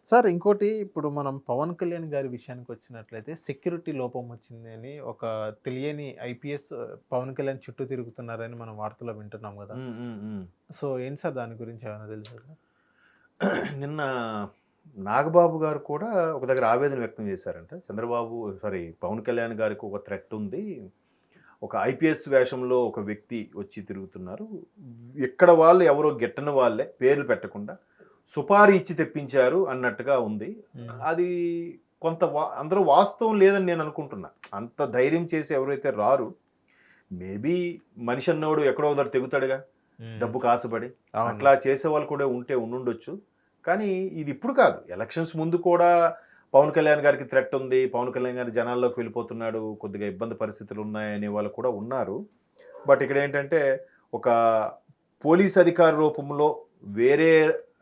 Sir ఇంకోటి ఇప్పుడు మనం 'పవన్ కళ్యాణ్' గారి విషయానికి వచ్చినట్లయితే సెక్యూరిటీ లోపం వచ్చింది అని ఒక తెలియని ఐపీఎస్ 'పవన్ కళ్యాణ్' చుట్టూ తిరుగుతున్నారని మనం వార్తల్లో వింటున్నాం గదా! హ్మ్. హ్మ్. హ్మ్. సో, ఏంటి సార్ దాని గురించి ఏమైనా తెలుసా సార్? నిన్న నాగబాబు గారు కూడా ఒక దగ్గర ఆవేదన వ్యక్తం చేశారంట. పవన్ కళ్యాణ్ గారికి ఒక థ్రెట్ ఉంది. ఒక ఐపీఎస్ వేషంలో ఒక వ్యక్తి వచ్చి తిరుగుతున్నారు. ఇక్కడ వాళ్ళు ఎవరో గిట్టని వాళ్ళే పేర్లు పెట్టకుండా సుపారీ ఇచ్చి తెప్పించారు అన్నట్టుగా ఉంది. హ్మ్. అది కొంత అందులో వాస్తవం లేదని నేను అనుకుంటున్నా. అంత ధైర్యం చేసి ఎవరైతే రారు. మేబీ మనిషి అన్నోడు ఎక్కడో ఒక దగ్గర తెగుతాడుగా. హ్మ్. డబ్బుకి ఆశపడి. అవును. అట్లా చేసేవాళ్ళు కూడా ఉండుండొచ్చు. కానీ ఇది ఇప్పుడు కాదు. ఎలక్షన్స్ ముందు కూడా పవన్ కళ్యాణ్ గారికి థ్రెట్ ఉంది. పవన్ కళ్యాణ్ గారు జనాల్లోకి వెళ్ళిపోతున్నాడు. కొద్దిగా ఇబ్బంది పరిస్థితులు ఉన్నాయనే వాళ్ళు కూడా ఉన్నారు. బట్ ఇక్కడేంటంటే ఒక పోలీస్ అధికారి రూపంలో వేరే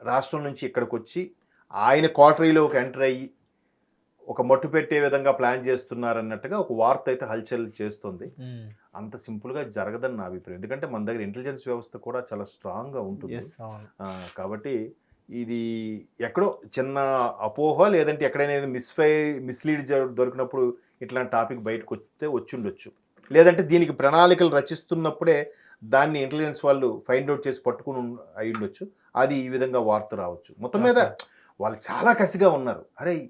రాష్ట్రం నుంచి ఇక్కడికొచ్చి ఆయన క్వార్టరీలోకి ఎంటర్ అయ్యి ఒక మట్టు పెట్టే విధంగా ప్లాన్ చేస్తున్నారన్నట్టుగా ఒక వార్త అయితే హల్చల్ చేస్తుంది. హ్మ్. అంత సింపుల్‌గా జరగదని నా అభిప్రాయం. ఎందుకంటే మన దగ్గర ఇంటెలిజెన్స్ వ్యవస్థ కూడా చాలా స్ట్రాంగ్‌గా ఉంటుంది. యెస్. అవును. కాబట్టి ఇది ఎక్కడో చిన్న అపోహ లేదంటే ఎక్కడైనా ఏదో మిస్‌లీడ్ దొరికినప్పుడు ఇట్లాంటి టాపిక్ బయటకొస్తే వచ్చుండొచ్చు. లేదంటే దీనికి ప్రణాళికలు రచిస్తున్నప్పుడే దాన్ని ఇంటెలిజెన్స్ వాళ్ళు ఫైండ్ ఔట్ చేసి పట్టుకొని అయ్యుండొచ్చు. అది ఈ విధంగా వార్త రావచ్చు. మొత్తం మీద ఓకే. వాళ్ళు చాలా కసిగా ఉన్నారు. అరేయ్!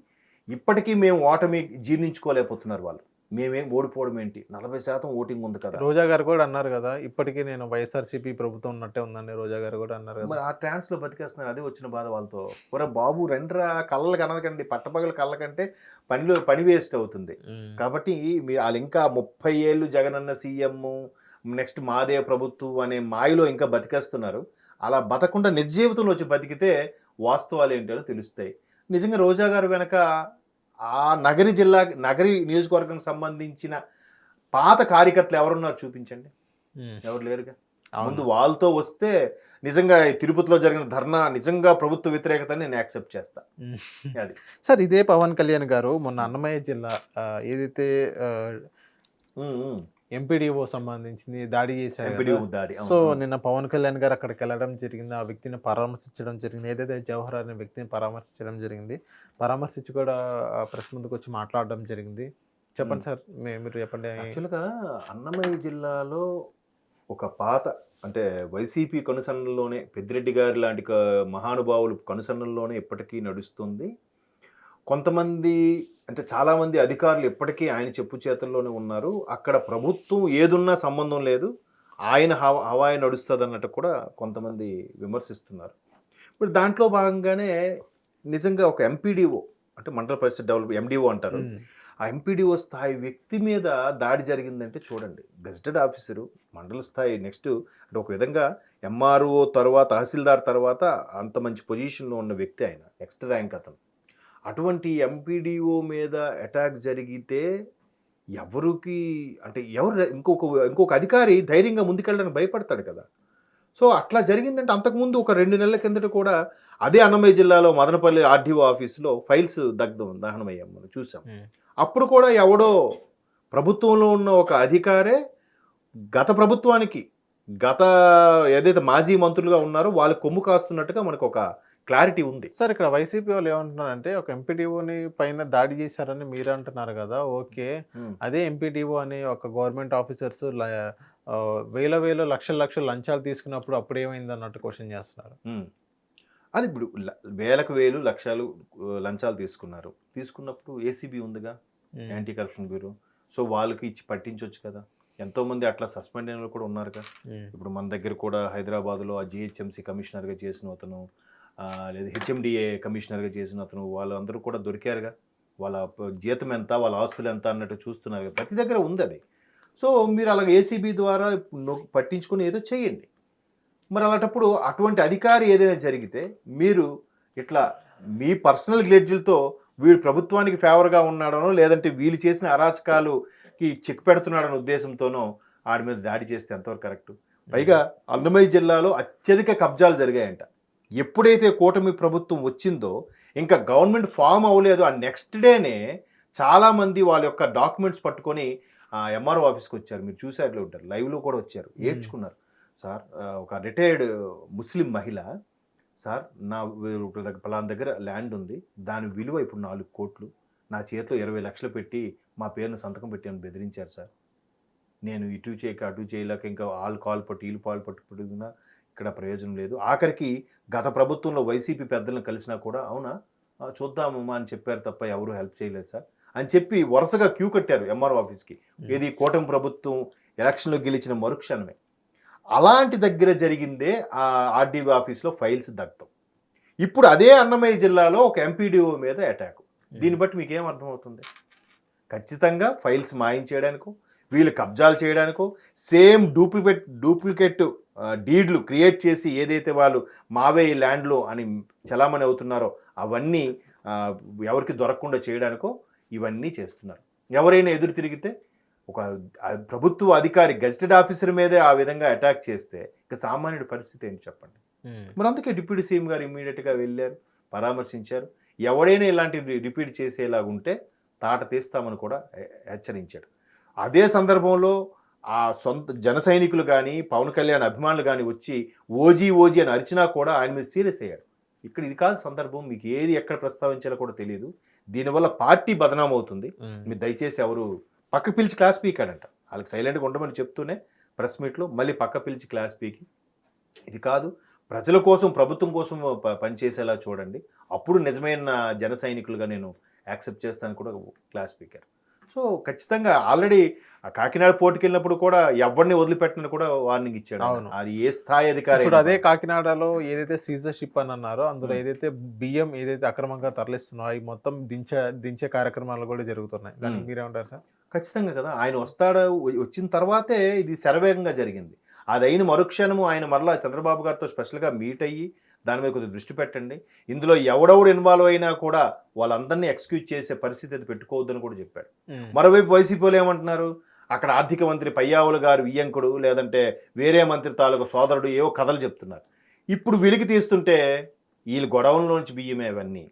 ఇప్పటికీ మేము ఓటమి జీర్ణించుకోలేకపోతున్నారు వాళ్ళు. మేమేం ఓడిపోవడం ఏంటి? 40% ఓటింగ్ ఉంది కదా! రోజా గారు కూడా అన్నారు గదా! ఇప్పటికి నేను వైఎస్ఆర్‌సీపీ ప్రభుత్వం ఉన్నట్టే ఉందని రోజా గారు గూడా అన్నారు గదా! మరి ఆ ట్రాన్స్‌లో బతికేస్తున్నారు. అదే వచ్చిన బాధ వాళ్ళతో. ఒరేయ్ బాబు రండిరా కళ్ళలు కనకండి. పట్టపగలు కళ్ళకంటే పని వేస్ట్ అవుతుంది. హ్మ్. కాబట్టి ఆళ్ళింకా 30 ఏళ్ళు జగనన్న సీఎమ్ము, నెక్స్ట్ మాదే ప్రభుత్వం అనే మాయలో ఇంకా బతికేస్తున్నారు. అలా బతకకుండా నిర్జీవితంలో వచ్చి బతికితే వాస్తవాలేంటో తెలుస్తాయి. నిజంగా రోజా గారు వెనక ఆ నగరి నియోజకవర్గానికి సంబంధించిన పాత కార్యకర్తలు ఎవరున్నారు చూపించండి. హ్మ్. ఎవరు లేరుగా. ముందు అవును. వాళ్ళతో వస్తే నిజంగా ఈ తిరుపతిలో జరిగిన ధర్నా నిజంగా ప్రభుత్వ వ్యతిరేకతని నేను యాక్సెప్ట్ చేస్తా. హ్మ్. అది. సార్ ఇదే పవన్ కళ్యాణ్ గారు మొన్న అన్నమయ్య జిల్లా ఏదైతే ఆహ్, హ్మ్. హ్మ్. ఎంపీడీఓ సంబంధించింది దాడి చేశారు ఎంపీడీ గదా! దాడి. సో, అవును. అవును. నిన్న పవన్ కళ్యాణ్ గారు అక్కడికెళ్ళడం జరిగింది. ఆ వ్యక్తిని పరామర్శించడం జరిగింది. ఏదైతే జవహర్ అనే వ్యక్తిని పరామర్శించడం జరిగింది. పరామర్శించి కూడా ప్రెస్ ముందుకొచ్చి మాట్లాడడం జరిగింది. హ్మ్. చెప్పండి సార్. మీరు చెప్పండి. యాక్చువల్‌గా అన్నమయ్య జిల్లాలో ఒక పాత అంటే వైసీపీ కనుసన్నల్లోనే పెద్దిరెడ్డి గారి లాంటి మహానుభావులు కనుసన్నల్లోనే ఇప్పటికీ నడుస్తుంది. కొంతమంది అంటే చాలామంది అధికారులు ఇప్పటికీ ఆయన చెప్పు చేతల్లోనే ఉన్నారు. అక్కడ ప్రభుత్వం ఏదున్నా సంబంధం లేదు. ఆయన హవాయే నడుస్తదన్నట్టు కూడా కొంతమంది విమర్శిస్తున్నారు. ఇప్పుడు దాంట్లో భాగంగానే నిజంగా ఒక ఎంపీడీఓ అంటే మండల పరిషత్ ఎండీఓ అంటారు. హ్మ్. ఆ ఎంపీడీఓ స్థాయి వ్యక్తి మీద దాడి జరిగిందంటే చూడండి. గెజిటెడ్ ఆఫీసరు మండల స్థాయి నెక్స్ట్ అంటే ఒక విధంగా ఎంఆర్ఓ తర్వాత తహసీల్దార్ తర్వాత అంత మంచి పొజిషన్‌లో ఉన్న వ్యక్తి ఆయన. నెక్స్ట్ ర్యాంక్ అతను. అటువంటి ఎంపీడీఓ మీద అటాక్ జరిగితే ఎవరికి అంటే ఇంకొక అధికారి ధైర్యంగా ముందుకెళ్ళడానికి భయపడతాడు కదా! సో, అట్లా జరిగిందంటే అంతకుముందు ఒక 2 నెలల కిందట కూడా అదే అన్నమయ్య జిల్లాలో మదనపల్లి ఆర్‌డీఓ ఆఫీస్‌లో ఫైల్స్ దహనమయ్యాం మనం చూసాం. హ్మ్. అప్పుడు కూడా ఎవడో ప్రభుత్వంలో ఉన్న ఒక అధికారే గత ప్రభుత్వానికి గత ఏదైతే మాజీ మంత్రులుగా ఉన్నారో వాళ్ళు కొమ్ము కాస్తున్నట్టుగా మనకొక క్లారిటీ ఉంది. సార్ ఇక్కడ వైసీపీ వాళ్ళు ఏమంటున్నారంటే, ఒక ఎంపీడీఓని పైన దాడి చేశారని మీరంటున్నారు గదా! ఓకే. హ్మ్. అదే ఎంపీడీఓ అని ఒక గవర్నమెంట్ ఆఫీసర్స్ వేల లక్షల లక్షలు లంచాలు తీసుకున్నప్పుడు అప్పుడేమైందన్నట్టు క్వెషన్ చేస్తున్నారు. హ్మ్. అది ఇప్పుడు వేలకు వేలు, లక్షలు లంచాలు తీసుకున్నారు. తీసుకున్నప్పుడు ఏసీబీ ఉందిగా. హ్మ్. Anti corruption bureau. సో, వాళ్ళకి ఇచ్చి పట్టించొచ్చు కదా! ఎంతోమంది అట్లా సస్పెండ్ అయినోళ్ళు కూడా ఉన్నారుగా. హ్మ్. ఇప్పుడు మన దగ్గర కూడా హైదరాబాద్‌లో ఆ జీహెచ్ఎంసీ కమిషనర్‌గా చేసిన అతను, లేదా హెచ్ఎండీఏ కమిషనర్‌గా చేసిన అతను వాళ్ళందరూ కూడా దొరికారుగా. వాళ్ళ జీతం ఎంత, వాళ్ళ ఆస్తులెంత అన్నట్టు చూస్తున్నారు కదా! ప్రతి దగ్గర ఉందది. సో, మీరు అలాగ ఏసీబీ ద్వారా పట్టించుకొని ఏదో చేయండి. మరి అలాంటప్పుడు అటువంటి అధికారి ఏదైనా జరిగితే, మీరు ఇట్లా మీ పర్సనల్ గ్లెడ్జులతో వీడు ప్రభుత్వానికి ఫేవర్‌గా ఉన్నాడనో, లేదంటే వీళ్ళు చేసిన అరాచకాలుకి చెక్ పెడుతున్నాడనే ఉద్దేశంతోనో ఆడి మీద దాడి చేస్తే ఎంతవరకు కరెక్టు? హ్మ్. పైగా అన్నమయ్య జిల్లాలో అత్యధిక కబ్జాలు జరిగాయంట. ఎప్పుడైతే కూటమి ప్రభుత్వం వచ్చిందో, ఇంకా గవర్నమెంట్ ఫార్మ్ అవ్వలేదు. ఆ నెక్స్ట్ డేనే చాలామంది వాళ్ళ యొక్క డాక్యుమెంట్స్ పట్టుకొని ఎంఆర్ఓ ఆఫీస్‌కొచ్చారు. మీరు చూసారులే ఉంటారు. లైవ్‌లో కూడా వచ్చారు. హ్మ్. ఏడ్చుకున్నారు. సార్ ఒక రిటైర్డ్ ముస్లిం మహిళ సార్ పలానా దగ్గర ల్యాండ్ ఉంది, దాని విలువ ఇప్పుడు 4 కోట్లు, నా చేతిలో 20 లక్షలు పెట్టి మా పేరున సంతకం పెట్టి అని బెదిరించారు సార్. నేను ఇటు చేయక అటు చేయలేక ఇంకా ఆళ్ళు కాలు పట్టు వీళ్ళు పాలు పట్టుకున్నా ఇక్కడ ప్రయోజనం లేదు. ఆఖరికి గత ప్రభుత్వంలో వైసీపీ పెద్దలను కలిసినా కూడా అవునా చూద్దామమ్మా అని చెప్పారు తప్ప ఎవరు హెల్ప్ చేయలేదు సార్ అని చెప్పి వరుసగా క్యూ కట్టారు ఎంఆర్ఓ ఆఫీస్కి. ఏది కూటమి ప్రభుత్వం ఎలక్షన్లో గెలిచిన మరుక్షణమే. అలాంటి దగ్గర జరిగిందే ఆ ఆర్డీఓ ఆఫీస్లో ఫైల్స్ దగ్ధం. ఇప్పుడు అదే అన్నమయ్య జిల్లాలో ఒక ఎంపీడీఓ మీద అటాక్. దీన్ని బట్టి మీకు ఏం అర్థమవుతుంది? ఖచ్చితంగా ఫైల్స్ మాయించేయడానికో వీళ్ళు కబ్జాలు చేయడానికో సేమ్ డూప్లికేట్ డీడ్లు క్రియేట్ చేసి ఏదైతే వాళ్ళు మావే ఈ ల్యాండ్లో అని చలామణి అవుతున్నారో అవన్నీ ఎవరికి దొరకకుండా చేయడానికో ఇవన్నీ చేస్తున్నారు. ఎవరైనా ఎదురు తిరిగితే ఒక ప్రభుత్వ అధికారి గెజిటెడ్ ఆఫీసర్ మీదే ఆ విధంగా అటాక్ చేస్తే ఇక సామాన్యుడి పరిస్థితి ఏంటి చెప్పండి. మరి అందుకే డిప్యూటీ సీఎం గారు ఇమ్మీడియట్గా వెళ్ళారు, పరామర్శించారు. ఎవడైనా ఇలాంటి రిపీట్ చేసేలాగుంటే తాట తీస్తామని కూడా హెచ్చరించాడు. అదే సందర్భంలో ఆ సొంత జన సైనికులు కానీ పవన్ కళ్యాణ్ అభిమానులు కానీ వచ్చి ఓజీ అని అరిచినా కూడా ఆయన మీద సీరియస్ అయ్యాడు. ఇక్కడ ఇది కాదు సందర్భం, మీకు ఏది ఎక్కడ ప్రస్తావించాలో కూడా తెలియదు, దీనివల్ల పార్టీ బదనాం అవుతుంది, మీరు దయచేసి ఎవరు పక్క పిలిచి క్లాస్ పీకాడంట. వాళ్ళకి సైలెంట్గా ఉండమని చెప్తూనే ప్రెస్ మీట్లో మళ్ళీ పక్క పిలిచి క్లాస్ పీకి ఇది కాదు ప్రజల కోసం ప్రభుత్వం కోసం పనిచేసేలా చూడండి, అప్పుడు నిజమైన జన సైనికులుగా నేను యాక్సెప్ట్ చేస్తాను కూడా క్లాస్ స్పీకర్. సో ఖచ్చితంగా ఆల్రెడీ కాకినాడ పోటీకి వెళ్ళినప్పుడు కూడా ఎవరిని వదిలిపెట్టని కూడా వార్నింగ్ ఇచ్చాడు. అది ఏ స్థాయి అధికారి. ఇప్పుడు అదే కాకినాడలో ఏదైతే సీజర్ షిప్ అని అన్నారో అందులో ఏదైతే బియ్యం ఏదైతే అక్రమంగా తరలిస్తున్నారో అవి మొత్తం దించే కార్యక్రమాలు కూడా జరుగుతున్నాయి. దానికి మీరేమంటారు సార్? ఖచ్చితంగా కదా, ఆయన వచ్చిన తర్వాతే ఇది శరవేగంగా జరిగింది. అది అయిన మరుక్షణము ఆయన మరలా చంద్రబాబు గారితో స్పెషల్గా మీట్ అయ్యి దాని మీద కొద్దిగా దృష్టి పెట్టండి, ఇందులో ఎవడెవడు ఇన్వాల్వ్ అయినా కూడా వాళ్ళందరినీ ఎక్స్క్యూజ్ చేసే పరిస్థితి అది పెట్టుకోవద్దని కూడా చెప్పాడు. మరోవైపు వైసీపీలో ఏమంటున్నారు, అక్కడ ఆర్థిక మంత్రి పయ్యావులు గారు వియ్యంకుడు లేదంటే వేరే మంత్రి తాలూకు సోదరుడు ఏవో కథలు చెప్తున్నారు. ఇప్పుడు వెలికి తీస్తుంటే వీళ్ళు గొడవల్లోంచి బియ్యమే అవన్నీ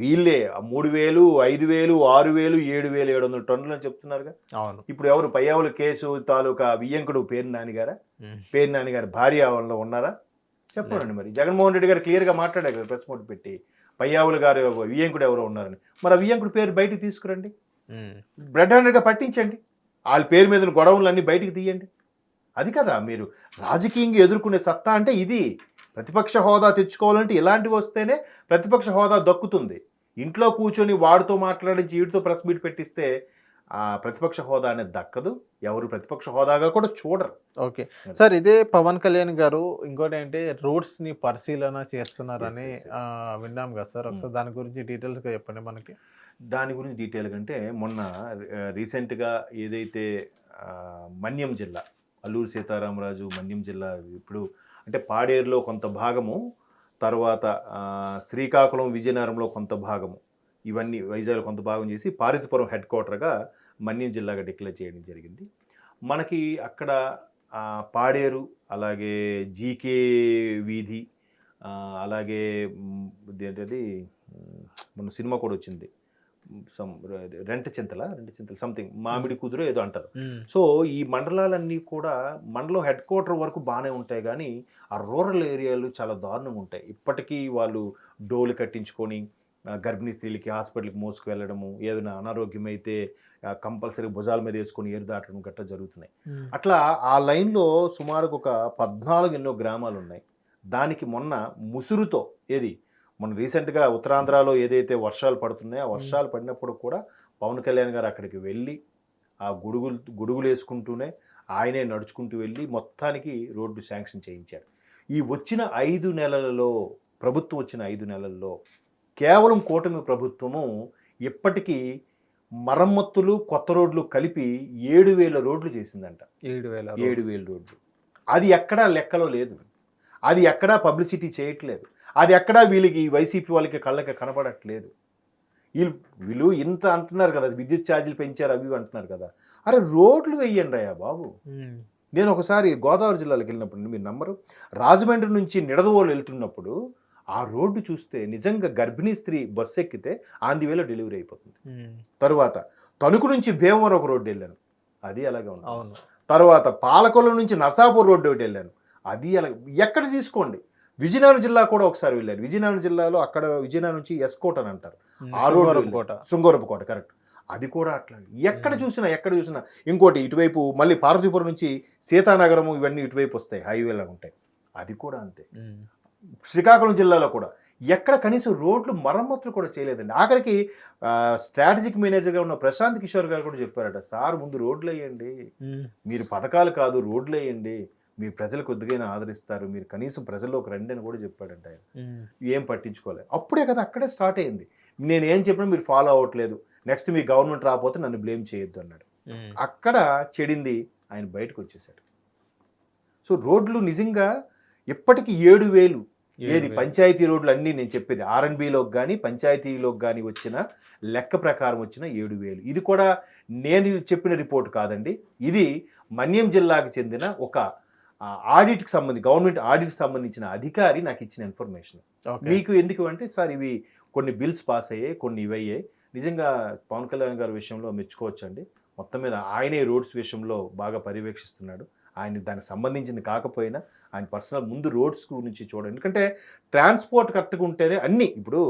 వీళ్ళే 3,000, 5,000, 6,000, 7,700 టన్నులు అని చెప్తున్నారుగా. ఇప్పుడు ఎవరు పయ్యావులు కేసు తాలూకా వియ్యంకుడు పేరు నానిగారి భార్య వాళ్ళు ఉన్నారా చెప్పండి. మరి జగన్మోహన్ రెడ్డి గారు క్లియర్గా మాట్లాడారు కదా ప్రెస్ నోట్ పెట్టి, పయ్యావులు గారు వియ్యంకుడు ఎవరో ఉన్నారని. మరి ఆ వియ్యంకుడు పేరు బయటికి తీసుకురండి, బ్రెడ్ హ్యాండెడ్గా పట్టించండి, వాళ్ళ పేరు మీద గొడవలు అన్నీ బయటికి తీయండి. అది కదా మీరు రాజకీయంగా ఎదుర్కొనే సత్తా అంటే ఇది. ప్రతిపక్ష హోదా తెచ్చుకోవాలంటే ఇలాంటివి వస్తేనే ప్రతిపక్ష హోదా దక్కుతుంది. ఇంట్లో కూర్చొని వాడితో మాట్లాడించి వీడితో ప్రెస్ మీట్ పెట్టిస్తే ఆ ప్రతిపక్ష హోదా అనేది దక్కదు, ఎవరు ప్రతిపక్ష హోదాగా కూడా చూడరు. ఓకే సార్, ఇదే పవన్ కళ్యాణ్ గారు ఇంకోటి ఏంటి రోడ్స్ని పరిశీలన చేస్తున్నారని విన్నాం కదా సార్, ఒకసారి దాని గురించి డీటెయిల్స్గా చెప్పండి మనకి. దాని గురించి డీటెయిల్గా అంటే మొన్న రీసెంట్గా ఏదైతే మన్యం జిల్లా అల్లూరు సీతారామరాజు మన్యం జిల్లా ఇప్పుడు అంటే పాడేరులో కొంత భాగము, తర్వాత శ్రీకాకుళం విజయనగరంలో కొంత భాగము, ఇవన్నీ వైజాగ్లో కొంత భాగం చేసి పార్వతీపురం హెడ్ క్వార్టర్గా మన్యం జిల్లాగా డిక్లేర్ చేయడం జరిగింది. మనకి అక్కడ పాడేరు అలాగే జీకే వీధి అలాగే ఏంటది మన సినిమా కూడా వచ్చింది రెంట చింతల సంథింగ్ మామిడి కుదురు ఏదో అంటారు. సో ఈ మండలాలన్నీ కూడా మండలం హెడ్ క్వార్టర్ వరకు బాగానే ఉంటాయి, కానీ ఆ రూరల్ ఏరియాలు చాలా దారుణంగా ఉంటాయి. ఇప్పటికీ వాళ్ళు డోలు కట్టించుకొని గర్భిణీ స్త్రీలకి హాస్పిటల్కి మోసుకు వెళ్ళడము, ఏదైనా అనారోగ్యం అయితే కంపల్సరీ భుజాల మీద వేసుకొని ఏరు దాటడం గట్రా జరుగుతున్నాయి. అట్లా ఆ లైన్లో సుమారుగా ఒక 14 ఎన్నో గ్రామాలు ఉన్నాయి. దానికి మొన్న ముసురుతో మొన్న రీసెంట్గా ఉత్తరాంధ్రలో ఏదైతే వర్షాలు పడుతున్నాయో ఆ వర్షాలు పడినప్పుడు కూడా పవన్ కళ్యాణ్ గారు అక్కడికి వెళ్ళి ఆ గొడుగులు వేసుకుంటూనే ఆయనే నడుచుకుంటూ వెళ్ళి మొత్తానికి రోడ్డు శాంక్షన్ చేయించారు. ఈ వచ్చిన 5 నెలలలో ప్రభుత్వం వచ్చిన 5 నెలల్లో కేవలం కూటమి ప్రభుత్వము ఇప్పటికీ మరమ్మతులు కొత్త రోడ్లు కలిపి 7,000 రోడ్లు చేసిందంట. 7,000 రోడ్లు. అది ఎక్కడా లెక్కలో లేదు, అది ఎక్కడా పబ్లిసిటీ చేయట్లేదు, అది ఎక్కడా వీళ్ళకి వైసీపీ వాళ్ళకి కళ్ళకి కనపడట్లేదు. వీళ్ళు ఇంత అంటున్నారు కదా, విద్యుత్ ఛార్జీలు పెంచారు అవి అంటున్నారు కదా, అరే రోడ్లు వేయండి అయ్యా బాబు. నేను ఒకసారి గోదావరి జిల్లాలకు వెళ్ళినప్పుడు మీరు నమ్మరు, రాజమండ్రి నుంచి నిడదవోలు వెళ్తున్నప్పుడు ఆ రోడ్డు చూస్తే నిజంగా గర్భిణీ స్త్రీ బస్సు ఎక్కితే ఆన్ ది వేలో డెలివరీ అయిపోతుంది. తరువాత తణుకు నుంచి భీమవరం ఒక రోడ్డు వెళ్ళాను, అది అలాగే ఉంది. తర్వాత పాలకొల్లు నుంచి నర్సాపూర్ రోడ్డు ఒకటి వెళ్ళాను, అది అలా. ఎక్కడ తీసుకోండి విజయనగరం జిల్లా కూడా ఒకసారి వెళ్ళారు. విజయనగరం జిల్లాలో అక్కడ విజయనగరం నుంచి ఎస్కోట్ అని అంటారు, ఆ రోడ్డు కోట. శృంగవరపు కోట, కరెక్ట్. అది కూడా అట్లా ఎక్కడ చూసినా ఇంకోటి ఇటువైపు మళ్ళీ పార్వతీపురం నుంచి సీతానగరము ఇవన్నీ ఇటువైపు వస్తాయి, హైవేలా ఉంటాయి. అది కూడా అంతే. శ్రీకాకుళం జిల్లాలో కూడా ఎక్కడ కనీసం రోడ్లు మరమ్మతులు కూడా చేయలేదండి. ఆఖరికి స్ట్రాటజిక్ మేనేజర్గా ఉన్న ప్రశాంత్ కిషోర్ గారు కూడా చెప్పారట, సార్ ముందు రోడ్లు వేయండి, మీరు పథకాలు కాదు రోడ్లు వేయండి, మీరు ప్రజలు కొద్దిగా ఆదరిస్తారు, మీరు కనీసం ప్రజల్లోకి రండి అని కూడా చెప్పాడంట ఆయన. ఏం పట్టించుకోలేదు. అప్పుడే కదా అక్కడే స్టార్ట్ అయింది, నేను ఏం చెప్పినా మీరు ఫాలో అవ్వట్లేదు, నెక్స్ట్ మీ గవర్నమెంట్ రాకపోతే నన్ను బ్లేమ్ చేయొద్దు అన్నాడు. అక్కడ చెడింది, ఆయన బయటకు వచ్చేసాడు. సో రోడ్లు నిజంగా ఇప్పటికి 7,000 ఏది పంచాయతీ రోడ్లు అన్నీ నేను చెప్పేది ఆర్ఎన్బిలోకి కానీ పంచాయతీలోకి కానీ వచ్చిన లెక్క ప్రకారం వచ్చిన 7,000. ఇది కూడా నేను చెప్పిన రిపోర్ట్ కాదండి, ఇది మన్యం జిల్లాకు చెందిన ఒక ఆడిట్కి గవర్నమెంట్ ఆడిట్కి సంబంధించిన అధికారి నాకు ఇచ్చిన ఇన్ఫర్మేషన్. మీకు ఎందుకు అంటే, సార్ ఇవి కొన్ని బిల్స్ పాస్ అయ్యాయి, కొన్ని ఇవయ్యాయి, నిజంగా పవన్ కళ్యాణ్ గారి విషయంలో మెచ్చుకోవచ్చు అండి. మొత్తం మీద ఆయనే రోడ్స్ విషయంలో బాగా పర్యవేక్షిస్తున్నాడు. ఆయన దానికి సంబంధించింది కాకపోయినా ఆయన పర్సనల్ ముందు రోడ్స్ గురించి చూడండి. ఎందుకంటే ట్రాన్స్పోర్ట్ కరెక్ట్గా ఉంటేనే అన్నీ, ఇప్పుడు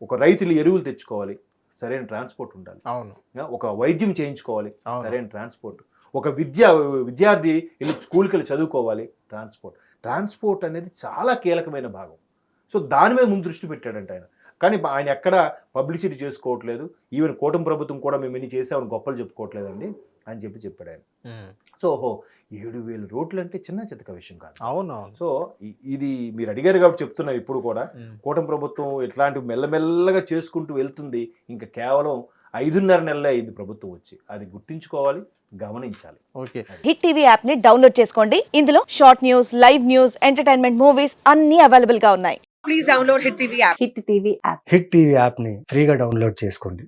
ఒక రైతులు ఎరువులు తెచ్చుకోవాలి, సరైన ట్రాన్స్పోర్ట్ ఉండాలి. అవును. ఒక వైద్యం చేయించుకోవాలి, సరైన ట్రాన్స్పోర్ట్. ఒక విద్యార్థి వెళ్ళి స్కూల్కి వెళ్ళి చదువుకోవాలి, ట్రాన్స్పోర్ట్ అనేది చాలా కీలకమైన భాగం. సో దాని మీద ముందు దృష్టి పెట్టాడంట ఆయన. కానీ ఆయన ఎక్కడ పబ్లిసిటీ చేసుకోవట్లేదు, ఈవెన్ కూటమి ప్రభుత్వం కూడా మేము ఎన్ని చేసామని గొప్పలు చెప్పుకోవట్లేదండి అని చెప్పాడు ఆయన. సో 7,000 రోడ్లు అంటే చిన్న చితక విషయం కాదు. అవును. సో ఇది మీరు అడిగారు కాబట్టి చెప్తున్నారు. ఇప్పుడు కూడా కూటమి ప్రభుత్వం ఇట్లాంటివి మెల్లమెల్లగా చేసుకుంటూ వెళ్తుంది. ఇంకా కేవలం 5.5 నెలలే అయింది ప్రభుత్వం వచ్చి, అది గుర్తించుకోవాలి, గమనించాలి. ఓకే. హిట్ టీవీ యాప్ ని డౌన్లోడ్ చేసుకోండి. ఇందులో short news, live news, entertainment movies అన్ని అవైలబుల్ గా ఉన్నాయి. Please download Hit TV app. Hit TV app. Hit TV యాప్ని ఫ్రీగా డౌన్లోడ్ చేసుకోండి.